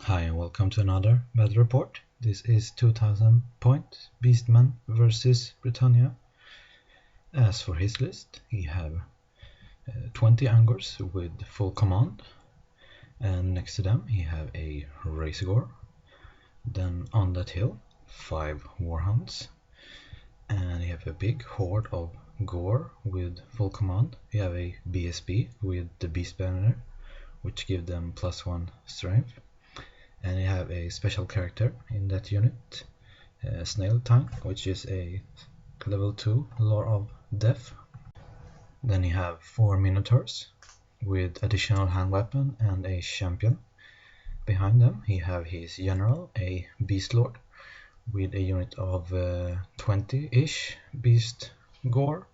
Hi and welcome to another battle report. This is 2000 point Beastmen versus Bretonnia. As for his list, he have 20 Angors with full command, and next to them he have a Razor. Then on that hill 5 Warhounds, and he have a big horde of Gore with full command. He have a BSB with the Beast banner, which give them +1 strength. And you have a special character in that unit, Snail Tongue, which is a level 2 Lore of Death. Then you have 4 Minotaurs with additional hand weapon and a champion. Behind them he have his general, a Beast Lord, with a unit of 20-ish Beast Gore.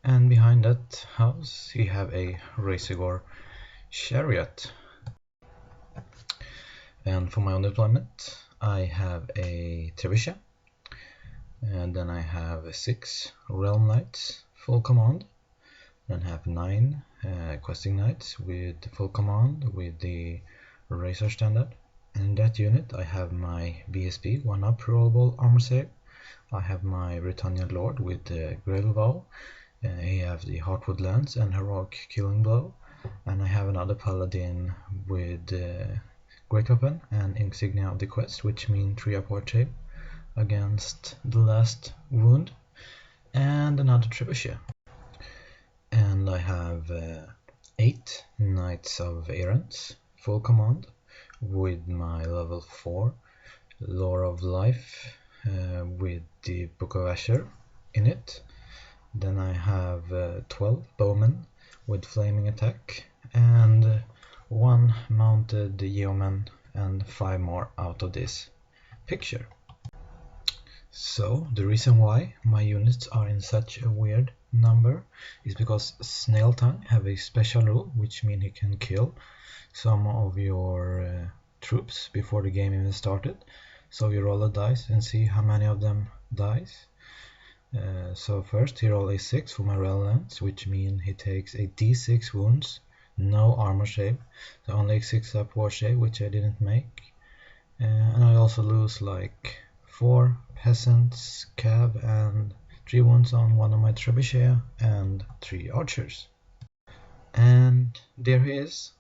And behind that house he have a Razor Chariot. And for my own deployment, I have a Trebuchet, and then I have 6 Realm Knights full command, then I have 9 Questing Knights with full command with the Razor standard. And in that unit I have my BSB 1-up rollable armor save, I have my Bretonnia Lord with the Grail Vow, he have the Heartwood Lance and Heroic Killing Blow, and I have another Paladin with Great Weapon and Insignia of the Quest, which mean 3-up ward save against the last wound, and another Trebuchet. And I have 8 Knights of Errant full command with my level 4 Lore of Life with the Book of Asher in it. Then I have 12 Bowmen with Flaming Attack, and 1 mounted yeoman, and 5 more out of this picture. So the reason why my units are in such a weird number is because Snail Tongue have a special rule, which means he can kill some of your troops before the game even started. So you roll a dice and see how many of them dies. So first he roll a 6 for my Realm Lance, which means he takes a d6 wounds, no armor save, so only a 6-up ward save, which I didn't make. And I also lose like 4 peasants, cav, and 3 wounds on one of my trebuchet and 3 archers. And there he is,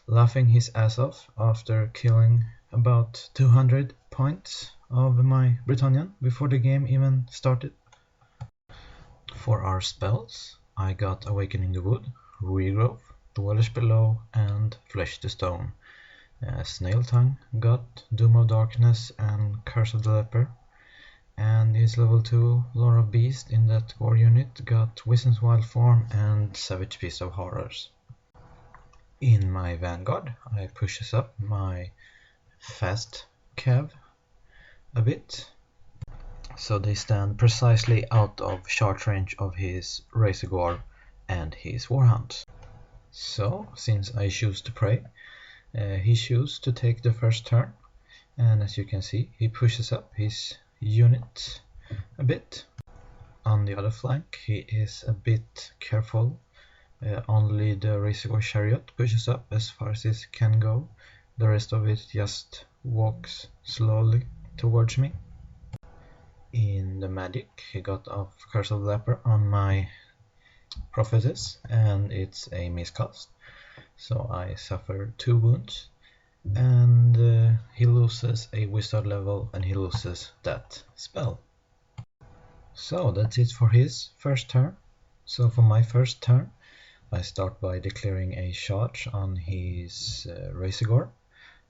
laughing his ass off after killing about 200 points of my Bretonnian before the game even started. For our spells, I got Awakening the Wood, Regrowth, Dwellers Below, and Flesh to Stone. Snail Tongue got Doom of Darkness and Curse of the Leper, and his level 2 Lore of Beast in that core unit got Wisdom's Wild Form and Savage Beast of Horrors. In my Vanguard, I pushes up my fast cav a bit, so they stand precisely out of shot range of his Razor and his Warhounds. So, since I choose to pray, he chooses to take the first turn, and as you can see, he pushes up his unit a bit. On the other flank, he is a bit careful. Only the Razor Chariot pushes up as far as it can go. The rest of it just walks slowly towards me. In the magic, he got off Curse of the Leper on my Prophetess, and it's a miscast, so I suffer 2 wounds, and he loses a wizard level, and he loses that spell. So that's it for his first turn. So for my first turn, I start by declaring a charge on his Razor.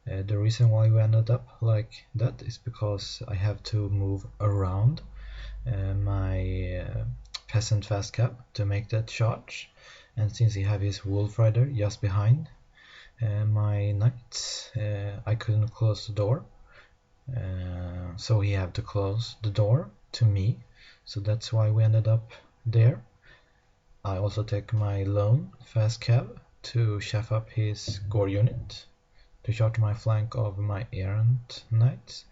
The reason why we ended up like that is because I have to move around my peasant fast cab to make that charge, and since he have his Wolf Rider just behind my knights, I couldn't close the door, so he had to close the door to me, so that's why we ended up there. I also take my lone fast cab to chaff up his Gore unit to charge my flank of my errant knights.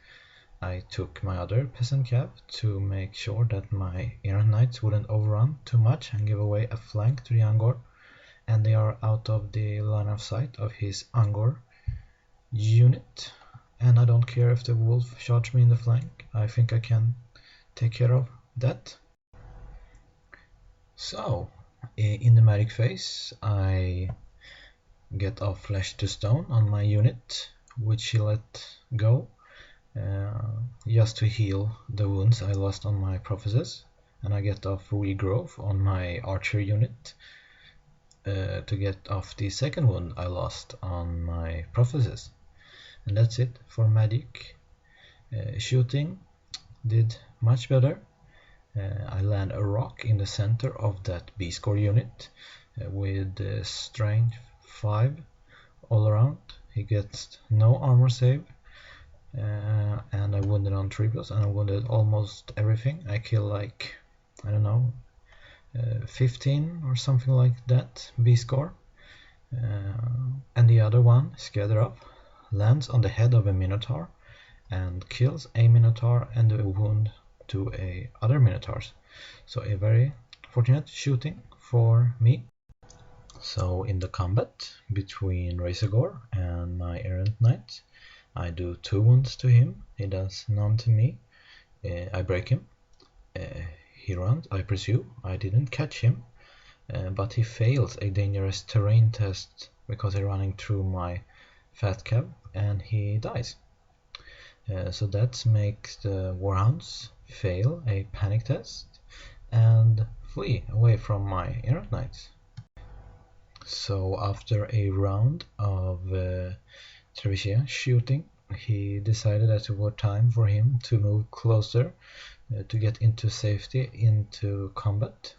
I took my other peasant cab to make sure that my errant knights wouldn't overrun too much and give away a flank to the Angor, and they are out of the line of sight of his Angor unit. and I don't care if the wolf charges me in the flank. I think I can take care of that. So, in the magic phase, I get off flesh to stone on my unit, which he let go, just to heal the wounds I lost on my prophecies, and I get off regrowth on my archer unit to get off the second wound I lost on my prophecies. And that's it for magic. Shooting did much better. I land a rock in the center of that B-score unit with strength 5 all around. He gets no armor save, and I wounded on triples, and I wounded almost everything. I kill like, I don't know, 15 or something like that B-score. And the other one, Scatter Up, lands on the head of a Minotaur and kills a Minotaur and a wound to other Minotaurs. So a very fortunate shooting for me. So in the combat between Razorgore and my Errant Knight, I do 2 wounds to him, he does none to me. I break him, he runs, I pursue, I didn't catch him, but he fails a dangerous terrain test because he's running through my fat cab, and he dies. So that makes the Warhounds fail a panic test and flee away from my Errant Knights. So after a round of Trebuchet shooting, he decided that it was time for him to move closer to get into safety, into combat.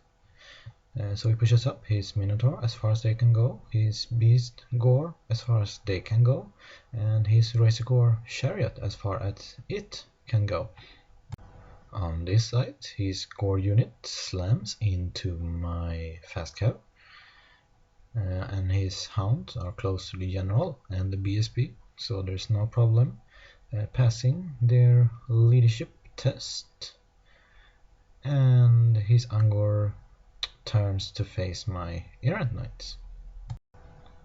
So he pushes up his Minotaur as far as they can go, his Beast Gore as far as they can go, and his Razorgore Chariot as far as it can go. On this side, his Gore unit slams into my fast cab, and his hounds are close to the general and the BSP, so there's no problem passing their leadership test. And his Angor turns to face my Errant Knights.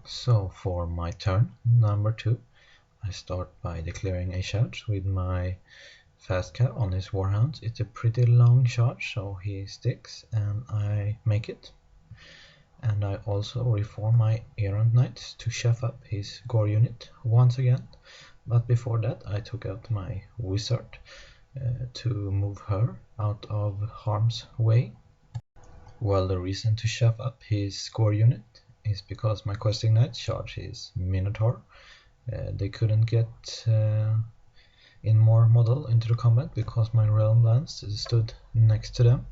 So for my turn number 2, I start by declaring a charge with my fast cab on his Warhounds. It's a pretty long charge, so he sticks and I make it. And I also reform my Errant Knights to chef up his Gore unit once again, but before that I took out my Wizard to move her out of harm's way. Well, the reason to chef up his Gore unit is because my Questing Knights charge his Minotaur. They couldn't get in more model into the combat because my Realm Lance stood next to them.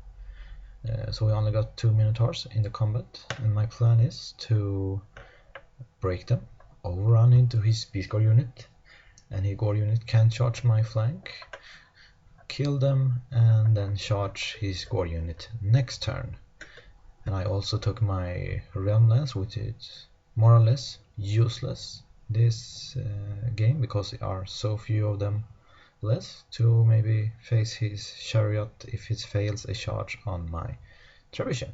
So we only got 2 Minotaurs in the combat, and my plan is to break them, overrun into his Beast Gore unit, and his Gore unit can charge my flank, kill them, and then charge his Gore unit next turn. And I also took my Realm Lance, which is more or less useless this game because there are so few of them less, to maybe face his Chariot if it fails a charge on my Trebuchet.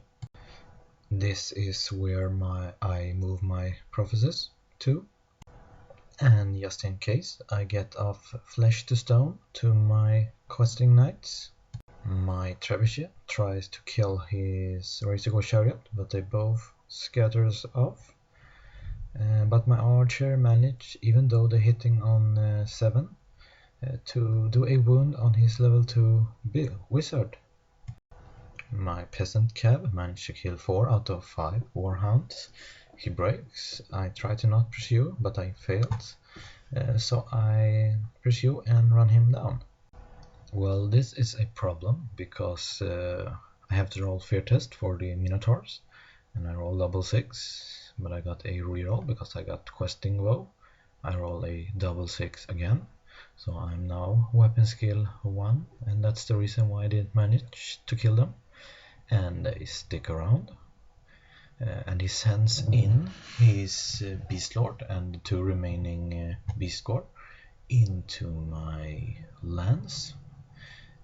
This is where I move my prophecies to, and just in case I get off flesh to stone to my Questing Knights. My Trebuchet tries to kill his Razorgore Chariot, but they both scatters off. But my Archer managed, even though they're hitting on 7, to do a wound on his level 2 Wizard. My Peasant Cab managed to kill 4 out of 5 Warhounds. He breaks. I try to not pursue, but I failed. So I pursue and run him down. Well, this is a problem because I have to roll fear test for the Minotaurs, and I roll double 6, but I got a reroll because I got Questing Woe. I roll a double 6 again, so I'm now weapon skill 1, and that's the reason why I didn't manage to kill them. And they stick around, and he sends in his Beast Lord and the 2 remaining Beast Gore into my lance.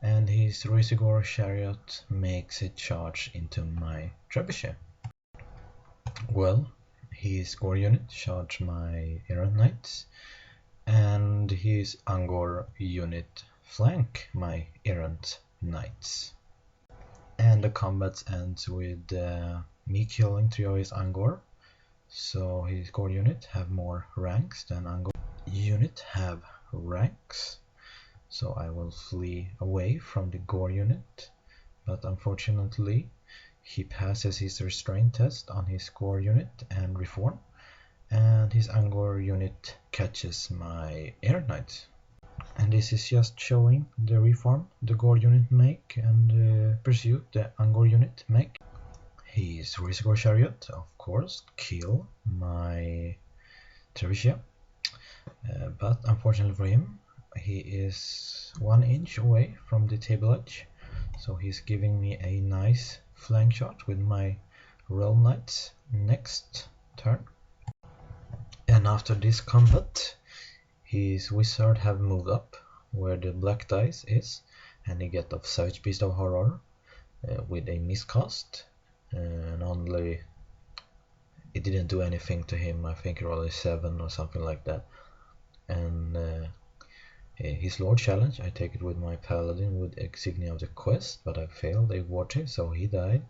And his Razorgore Chariot makes a charge into my Trebuchet. Well, his Gore unit charged my Errant Knights, and and his Angor unit flank my errant knights. And the combat ends with me killing 3 of his Angor, so his core unit have more ranks than Angor unit have ranks. So I will flee away from the Gore unit, but unfortunately he passes his restraint test on his Gore unit and reform, and his Angor unit catches my Air Knight. And this is just showing the reform the Gore unit make and pursuit the Angor unit make. His Risgor chariot, of course, kill my Trebuchet, but unfortunately for him, he is 1 inch away from the table edge, so he's giving me a nice flank shot with my Realm Knights next turn. And after this combat, his wizard have moved up where the black dice is, and he get off Savage Beast of Horror with a miscast, and only it didn't do anything to him. I think it rolled 7 or something like that. And his Lord challenge, I take it with my Paladin with Insignia of the Quest, but I failed a Warchief, so he died.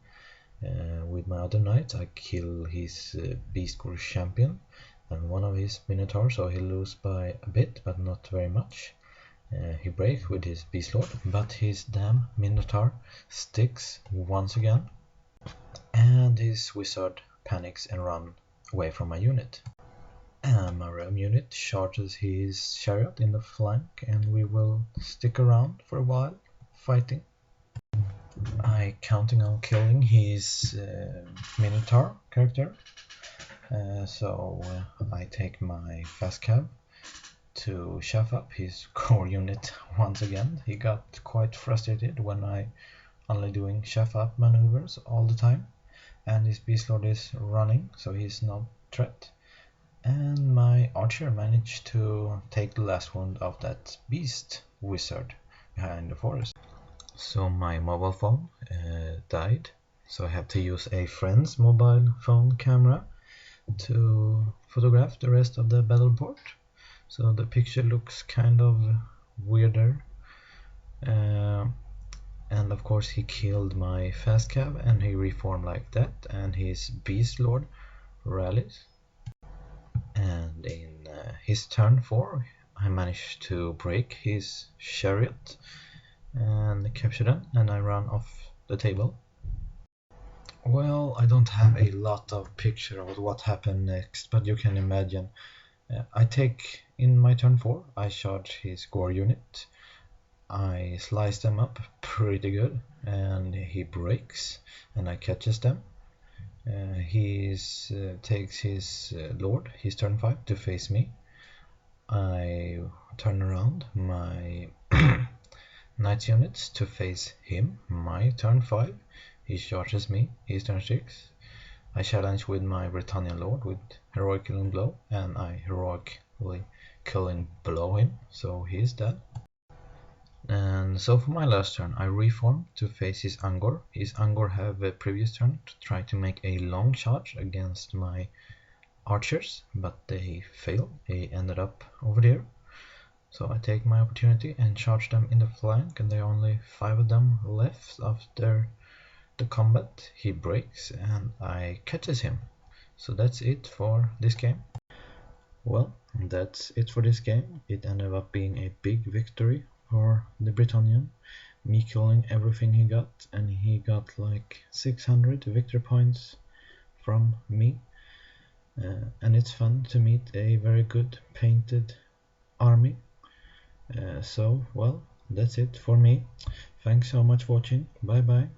With my other knights, I kill his Beast Core champion and 1 of his Minotaurs, so he lose by a bit, but not very much. He breaks with his Beast Lord, but his damn Minotaur sticks once again, and his Wizard panics and run away from my unit. And my Realm unit charges his chariot in the flank, and we will stick around for a while fighting. I counting on killing his Minotaur character, so I take my fast cab to shove up his core unit once again. He got quite frustrated when I only doing shove up maneuvers all the time, and his Beast Lord is running, so he's no threat. And my archer managed to take the last wound of that beast wizard behind the forest. So my mobile phone died, so I had to use a friend's mobile phone camera to photograph the rest of the battle board. So the picture looks kind of weirder, and of course he killed my fast cab and he reformed like that, and his Beast Lord rallies. And in his turn 4, I managed to break his chariot and capture them, and I run off the table. Well, I don't have a lot of picture of what happened next, but you can imagine. I take in my turn 4, I charge his Gore unit, I slice them up pretty good, and he breaks, and I catches them. He takes his Lord, his turn 5, to face me. I turn around my Knights units to face him, my turn 5. He charges me, his turn 6. I challenge with my Bretonnia Lord with Heroic Killing Blow, and I heroically killing below him, so he's dead. And so for my last turn, I reform to face his Angor. His Angor have a previous turn to try to make a long charge against my archers, but they failed. They ended up over there. So I take my opportunity and charge them in the flank, and there are only 5 of them left after the combat. He breaks and I catches him. So that's it for this game. Well, that's it for this game. It ended up being a big victory for the Bretonnian, me killing everything he got, and he got like 600 victory points from me. And it's fun to meet a very good painted army. So, well, that's it for me. Thanks so much for watching. Bye bye.